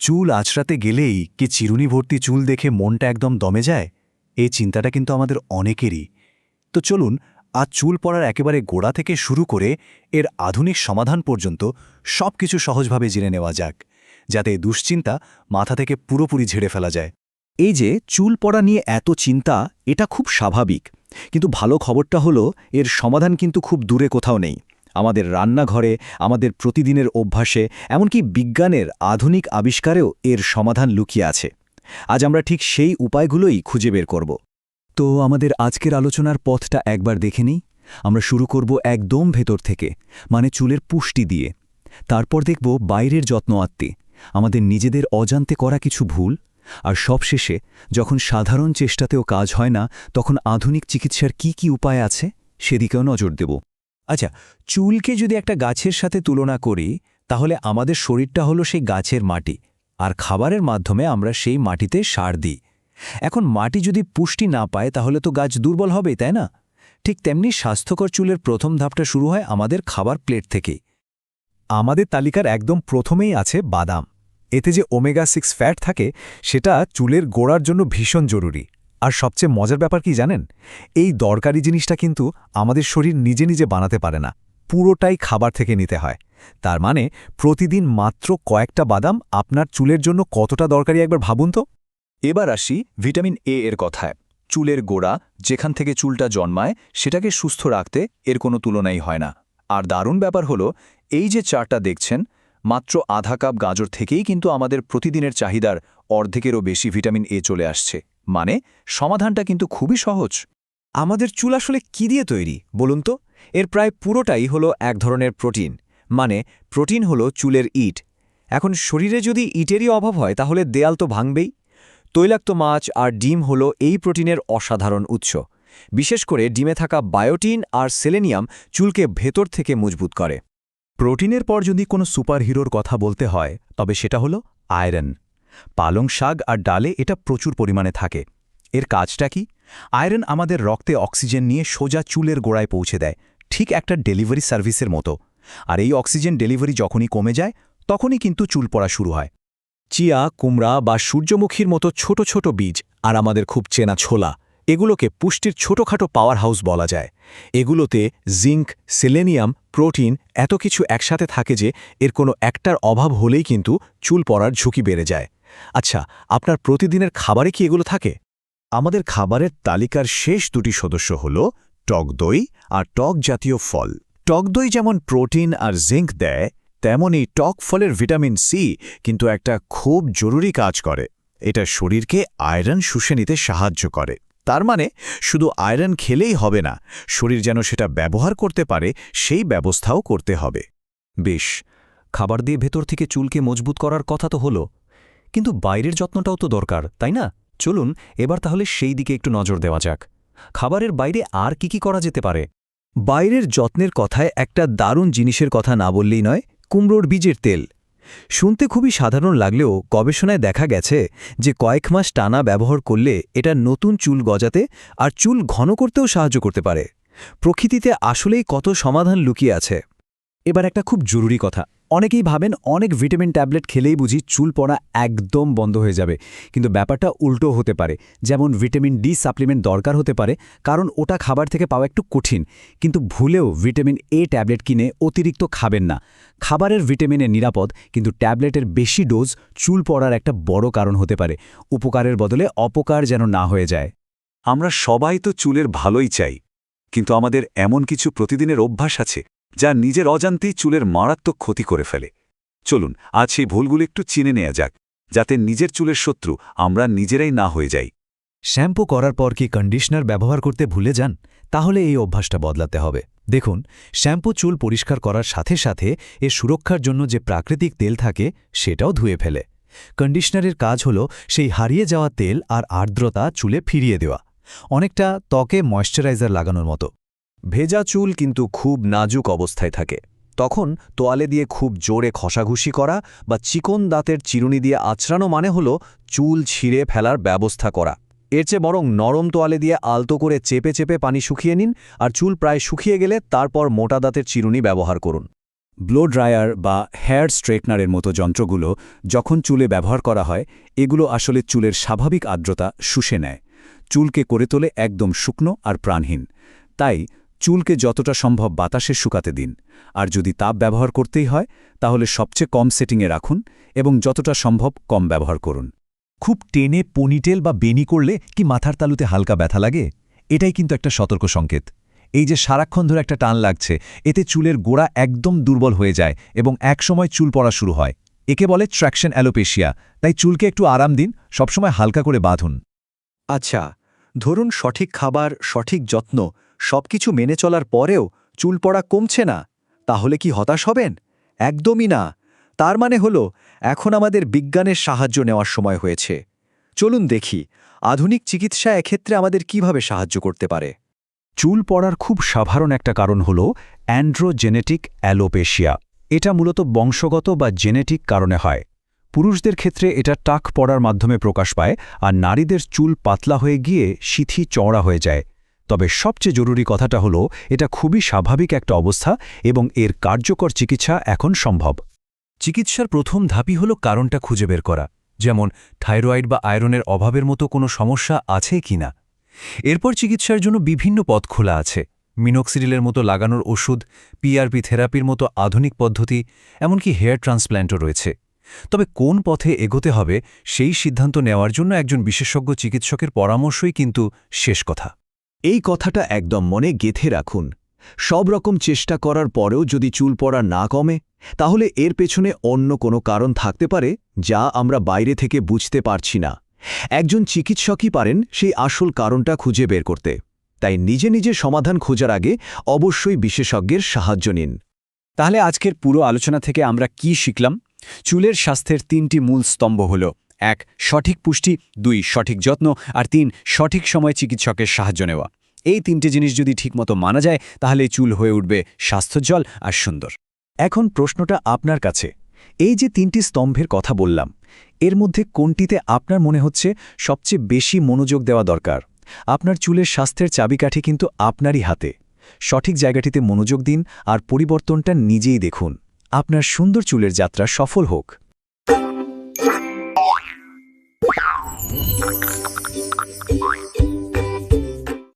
চুল আঁচড়াতে গেলেই কি চিরুনি ভর্তি চুল দেখে মনটা একদম দমে যায়? এই চিন্তাটা কিন্তু আমাদের অনেকেরই। তো চলুন আজ চুল পড়ার একেবারে গোড়া থেকে শুরু করে এর আধুনিক সমাধান পর্যন্ত সবকিছু সহজভাবে জেনে নেওয়া যাক, যাতে এই দুশ্চিন্তা মাথা থেকে পুরোপুরি ঝেড়ে ফেলা যায়। এই যে চুল পড়া নিয়ে এত চিন্তা, এটা খুব স্বাভাবিক। কিন্তু ভালো খবরটা হলো এর সমাধান কিন্তু খুব দূরে কোথাও নেই। আমাদের রান্নাঘরে, আমাদের প্রতিদিনের অভ্যাসে, এমনকি বিজ্ঞানের আধুনিক আবিষ্কারেও এর সমাধান লুকিয়ে আছে। আজ আমরা ঠিক সেই উপায়গুলোই খুঁজে বের করব। তো আমাদের আজকের আলোচনার পথটা একবার দেখে নিই। আমরা শুরু করব একদম ভেতর থেকে, মানে চুলের পুষ্টি দিয়ে। তারপর দেখব বাইরের যত্ন আত্মে, আমাদের নিজেদের অজান্তে করা কিছু ভুল। আর সবশেষে, যখন সাধারণ চেষ্টাতেও কাজ হয় না, তখন আধুনিক চিকিৎসার কি উপায় আছে সেদিকেও নজর দেব। আচ্ছা, চুলকে যদি একটা গাছের সাথে তুলনা করি, তাহলে আমাদের শরীরটা হলো সেই গাছের মাটি, আর খাবারের মাধ্যমে আমরা সেই মাটিতে সার দিই। এখন মাটি যদি পুষ্টি না পায় তাহলে তো গাছ দুর্বল হবেই, তাই না? ঠিক তেমনি স্বাস্থ্যকর চুলের প্রথম ধাপটা শুরু হয় আমাদের খাবার প্লেট থেকেই। আমাদের তালিকার একদম প্রথমেই আছে বাদাম। এতে যে ওমেগা-6 ফ্যাট থাকে, সেটা চুলের গোড়ার জন্য ভীষণ জরুরি। আর সবচেয়ে মজার ব্যাপার কি জানেন? এই দরকারি জিনিসটা কিন্তু আমাদের শরীর নিজে নিজে বানাতে পারে না, পুরোটাই খাবার থেকে নিতে হয়। তার মানে প্রতিদিন মাত্র কয়েকটা বাদাম আপনার চুলের জন্য কতটা দরকারি একবার ভাবুন তো। এবার আসি ভিটামিন এ এর কথায়। চুলের গোড়া, যেখান থেকে চুলটা জন্মায়, সেটাকে সুস্থ রাখতে এর কোনো তুলনাই হয় না। আর দারুণ ব্যাপার হলো, এই যে চারটা দেখছেন, মাত্র আধা কাপ গাজর থেকেই কিন্তু আমাদের প্রতিদিনের চাহিদার অর্ধেকেরও বেশি ভিটামিন এ চলে আসছে। মানে সমাধানটা কিন্তু খুবই সহজ। আমাদের চুল আসলে কি দিয়ে তৈরি বলুন তো? এর প্রায় পুরোটাই হলো এক ধরনের প্রোটিন। মানে প্রোটিন হলো চুলের ইট। এখন শরীরে যদি ইটেরই অভাব হয় তাহলে দেয়াল তো ভাঙবেই। তৈলাক্ত মাছ আর ডিম হলো এই প্রোটিনের অসাধারণ উৎস। বিশেষ করে ডিমে থাকা বায়োটিন আর সেলেনিয়াম চুলকে ভেতর থেকে মজবুত করে। প্রোটিনের পর যদি কোনো সুপারহিরোর কথা বলতে হয়, তবে সেটা হলো আয়রন। পালং শাক আর ডালে এটা প্রচুর পরিমাণে থাকে। এর কাজটা কি? আয়রন আমাদের রক্তে অক্সিজেন নিয়ে সোজা চুলের গোড়ায় পৌঁছে দেয়, ঠিক একটা ডেলিভারি সার্ভিসের মতো। আর এই অক্সিজেন ডেলিভারি যখনই কমে যায়, তখনই কিন্তু চুল পড়া শুরু হয়। চিয়া, কুমড়া বা সূর্যমুখীর মতো ছোট ছোট বীজ আর আমাদের খুব চেনা ছোলা, এগুলোকে পুষ্টির ছোটখাটো পাওয়ার হাউস বলা যায়। এগুলোতে জিঙ্ক, সেলেনিয়াম, প্রোটিন এত কিছু একসাথে থাকে যে এর কোনো একটার অভাব হলেই কিন্তু চুল পড়ার ঝুঁকি বেড়ে যায়। আচ্ছা, আপনার প্রতিদিনের খাবারে কি এগুলো থাকে? আমাদের খাবারের তালিকার শেষ দুটি সদস্য হল টক দই আর টক জাতীয় ফল। টক দই যেমন প্রোটিন আর জিঙ্ক দেয়, তেমনই টক ফলের ভিটামিন সি কিন্তু একটা খুব জরুরি কাজ করে। এটা শরীরকে আয়রন শুষে নিতে সাহায্য করে। তার মানে শুধু আয়রন খেলেই হবে না, শরীর যেন সেটা ব্যবহার করতে পারে সেই ব্যবস্থাও করতে হবে। বেশ, খাবার দিয়ে ভেতর থেকে চুলকে মজবুত করার কথা তো হলো, কিন্তু বাইরের যত্নটাও তো দরকার, তাই না? চলুন এবার তাহলে সেই দিকে একটু নজর দেওয়া যাক। খাবারের বাইরে আর কি করা যেতে পারে? বাইরের যত্নের কথায় একটা দারুণ জিনিসের কথা না বললেই নয়, কুমড়োর বীজের তেল। শুনতে খুবই সাধারণ লাগলেও গবেষণায় দেখা গেছে যে কয়েক মাস টানা ব্যবহার করলে এটা নতুন চুল গজাতে আর চুল ঘন করতেও সাহায্য করতে পারে। প্রকৃতিতে আসলেই কত সমাধান লুকিয়ে আছে। এবার একটা খুব জরুরি কথা, অনেকেই ভাবেন অনেক ভিটামিন ট্যাবলেট খেলেই বুঝি চুল পড়া একদম বন্ধ হয়ে যাবে। কিন্তু ব্যাপারটা উল্টো হতে পারে। যেমন ভিটামিন ডি সাপ্লিমেন্ট দরকার হতে পারে, কারণ ওটা খাবার থেকে পাওয়া একটু কঠিন। কিন্তু ভুলেও ভিটামিন এ ট্যাবলেট কিনে অতিরিক্ত খাবেন না। খাবারের ভিটামিনের নিরাপদ, কিন্তু ট্যাবলেটের বেশি ডোজ চুল পড়ার একটা বড় কারণ হতে পারে। উপকারের বদলে অপকার যেন না হয়ে যায়। আমরা সবাই তো চুলের ভালোই চাই, কিন্তু আমাদের এমন কিছু প্রতিদিনের অভ্যাস আছে যা নিজের অজান্তেই চুলের মারাত্মক ক্ষতি করে ফেলে। চলুন আজ সেই ভুলগুলো একটু চিনে নেওয়া যাক, যাতে নিজের চুলের শত্রু আমরা নিজেরাই না হয়ে যাই। শ্যাম্পু করার পর কি কন্ডিশনার ব্যবহার করতে ভুলে যান? তাহলে এই অভ্যাসটা বদলাতে হবে। দেখুন, শ্যাম্পু চুল পরিষ্কার করার সাথে সাথে এর সুরক্ষার জন্য যে প্রাকৃতিক তেল থাকে সেটাও ধুয়ে ফেলে। কন্ডিশনারের কাজ হল সেই হারিয়ে যাওয়া তেল আর আর্দ্রতা চুলে ফিরিয়ে দেওয়া, অনেকটা ত্বকে ময়েশ্চারাইজার লাগানোর মতো। ভেজা চুল কিন্তু খুব নাজুক অবস্থায় থাকে। তখন তোয়ালে দিয়ে খুব জোরে ঘষাঘুষি করা বা চিকন দাঁতের চিরুনি দিয়ে আঁচড়ানো মানে হলো চুল ছিঁড়ে ফেলার ব্যবস্থা করা। এর চেয়ে বরং নরম তোয়ালে দিয়ে আলতো করে চেপে চেপে পানি শুকিয়ে নিন, আর চুল প্রায় শুকিয়ে গেলে তারপর মোটা দাঁতের চিরুনি ব্যবহার করুন। ব্লো ড্রায়ার বা হেয়ার স্ট্রেটনারের মতো যন্ত্রগুলো যখন চুলে ব্যবহার করা হয় এগুলো আসলে চুলের স্বাভাবিক আর্দ্রতা শুষে নেয়, চুলকে করে তোলে একদম শুকনো আর প্রাণহীন। তাই চুলকে যতটা সম্ভব বাতাসে শুকাতে দিন, আর যদি তাপ ব্যবহার করতেই হয় তাহলে সবচেয়ে কম সেটিংয়ে রাখুন এবং যতটা সম্ভব কম ব্যবহার করুন। খুব টেনে পনিটেল বা বেনি করলে কি মাথার তালুতে হালকা ব্যথা লাগে? এটাই কিন্তু একটা সতর্ক সংকেত। এই যে সারাক্ষণ ধরে একটা টান লাগছে, এতে চুলের গোড়া একদম দুর্বল হয়ে যায় এবং একসময় চুল পড়া শুরু হয়। একে বলে ট্র্যাকশন অ্যালোপেশিয়া। তাই চুলকে একটু আরাম দিন, সবসময় হালকা করে বাঁধুন। আচ্ছা, ধরুন সঠিক খাবার, সঠিক যত্ন সবকিছু মেনে চলার পরেও চুল পড়া কমছে না, তাহলে কি হতাশ হবেন? একদমই না। তার মানে হলো এখন আমাদের বিজ্ঞানের সাহায্য নেওয়ার সময় হয়েছে। চলুন দেখি আধুনিক চিকিৎসা এক্ষেত্রে আমাদের কিভাবে সাহায্য করতে পারে। চুল পড়ার খুব সাধারণ একটা কারণ হল অ্যান্ড্রোজেনেটিক অ্যালোপেশিয়া। এটা মূলত বংশগত বা জেনেটিক কারণে হয়। পুরুষদের ক্ষেত্রে এটা টাক পড়ার মাধ্যমে প্রকাশ পায়, আর নারীদের চুল পাতলা হয়ে গিয়ে সিথি চওড়া হয়ে যায়। তবে সবচেয়ে জরুরি কথাটা হলো এটা খুবই স্বাভাবিক একটা অবস্থা এবং এর কার্যকর চিকিৎসা এখন সম্ভব। চিকিৎসার প্রথম ধাপই হল কারণটা খুঁজে বের করা, যেমন থাইরয়েড বা আয়রনের অভাবের মতো কোনো সমস্যা আছে কিনা। এরপর চিকিৎসার জন্য বিভিন্ন পথ খোলা আছে। মিনোক্সিডিলের মতো লাগানোর ওষুধ, পিআরপি থেরাপির মতো আধুনিক পদ্ধতি, এমনকি হেয়ার ট্রান্সপ্ল্যান্টও রয়েছে। তবে কোন পথে এগোতে হবে সেই সিদ্ধান্ত নেওয়ার জন্য একজন বিশেষজ্ঞ চিকিৎসকের পরামর্শই কিন্তু শেষ কথা। এই কথাটা একদম মনে গেঁথে রাখুন। সব রকম চেষ্টা করার পরেও যদি চুল পড়া না কমে, তাহলে এর পেছনে অন্য কোনো কারণ থাকতে পারে যা আমরা বাইরে থেকে বুঝতে পারছি না। একজন চিকিৎসকই পারেন সেই আসল কারণটা খুঁজে বের করতে। তাই নিজে নিজে সমাধান খোঁজার আগে অবশ্যই বিশেষজ্ঞের সাহায্য নিন। তাহলে আজকের পুরো আলোচনা থেকে আমরা কি শিখলাম? চুলের স্বাস্থ্যের 3টি মূল স্তম্ভ হল: 1. সঠিক পুষ্টি, 2. সঠিক যত্ন, আর 3. সঠিক সময়ে চিকিৎসকের সাহায্য নেওয়া। এই 3টে জিনিস যদি ঠিকমতো মানা যায় তাহলে চুল হয়ে উঠবে স্বাস্থ্যোজ্জ্বল আর সুন্দর। এখন প্রশ্নটা আপনার কাছে। এই যে 3টি স্তম্ভের কথা বললাম, এর মধ্যে কোনটিতে আপনার মনে হচ্ছে সবচেয়ে বেশি মনোযোগ দেওয়া দরকার? আপনার চুলের স্বাস্থ্যের চাবিকাঠি কিন্তু আপনারই হাতে। সঠিক জায়গাটিতে মনোযোগ দিন আর পরিবর্তনটা নিজেই দেখুন। আপনার সুন্দর চুলের যাত্রা সফল হোক।